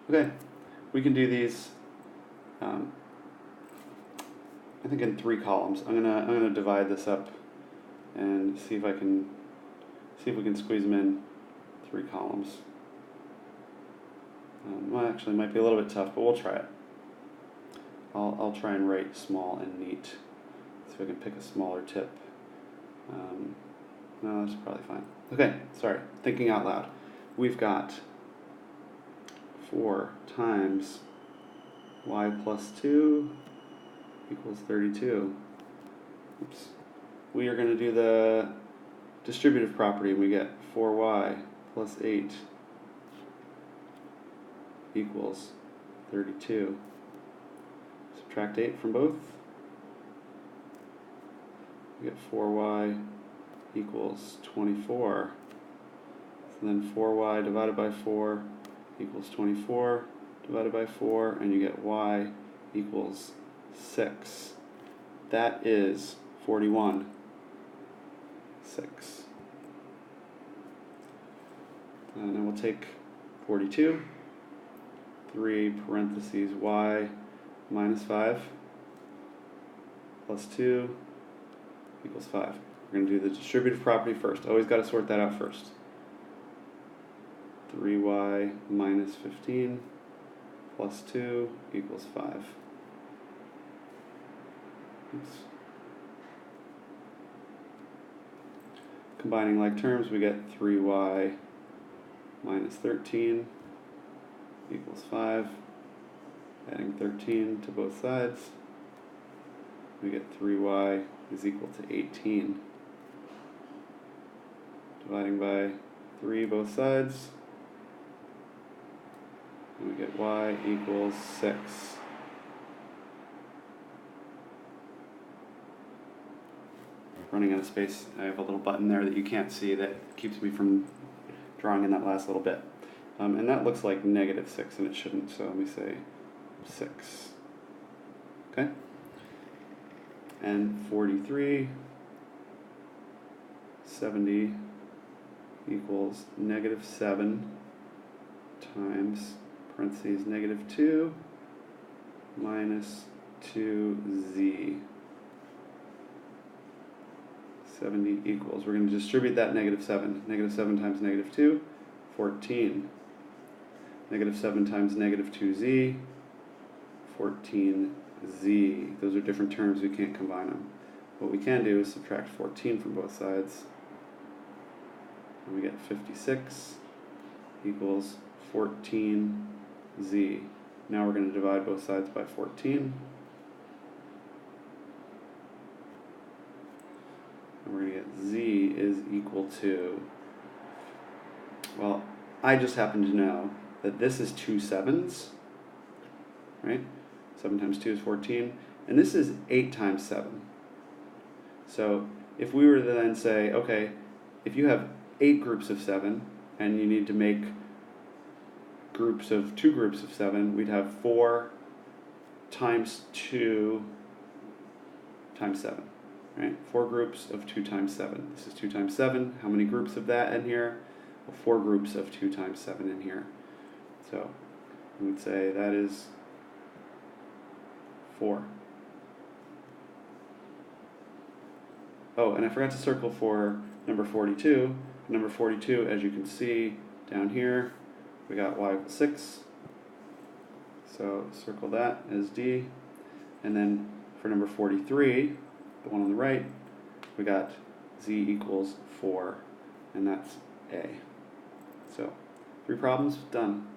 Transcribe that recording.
Okay, we can do these. I think in 3 columns. I'm gonna divide this up and see if we can squeeze them in 3 columns. Well, actually, it might be a little bit tough, but we'll try it. I'll try and write small and neat, so I can pick a smaller tip. No, that's probably fine. Okay, sorry, thinking out loud. We've got 4 times y plus 2 equals 32. Oops. We are going to do the distributive property. We get 4y plus 8 equals 32. Subtract 8 from both. We get 4y equals 24. So then 4y divided by 4 equals 24 divided by 4, and you get y equals 6. That is 41. 6. And then we'll take 42, 3 parentheses y minus 5 plus 2 equals 5. We're going to do the distributive property first. Always got to sort that out first. 3y minus 15 plus 2 equals 5. Oops. Combining like terms, we get 3y minus 13 equals 5. Adding 13 to both sides, we get 3y is equal to 18. Dividing by 3 both sides, and we get y equals 6. Running out of space, I have a little button there that you can't see that keeps me from drawing in that last little bit. And that looks like negative 6, and it shouldn't, so let me say 6. Okay? And 43, 70 equals negative 7 times, parentheses, negative 2 minus 2z. 70 equals, we're going to distribute that negative 7. Negative 7 times negative 2, 14. Negative 7 times negative 2z, 14z. Those are different terms, we can't combine them. What we can do is subtract 14 from both sides. And we get 56 equals 14z. Now we're going to divide both sides by 14. And we're going to get z is equal to, well, I just happen to know that this is 2 7s, right? 7 times 2 is 14, and this is 8 times 7. So if we were to then say, okay, if you have 8 groups of 7, and you need to make groups of 2 groups of 7, we'd have 4 times 2 times 7, right? 4 groups of 2 times 7. This is 2 times 7. How many groups of that in here? Well, 4 groups of 2 times 7 in here. So we would say that is 4. Oh, and I forgot to circle for number 42. Number 42, as you can see down here, we got y equals 6. So circle that as D. And then for number 43, the one on the right, we got z equals 4, and that's A. So 3 problems, done.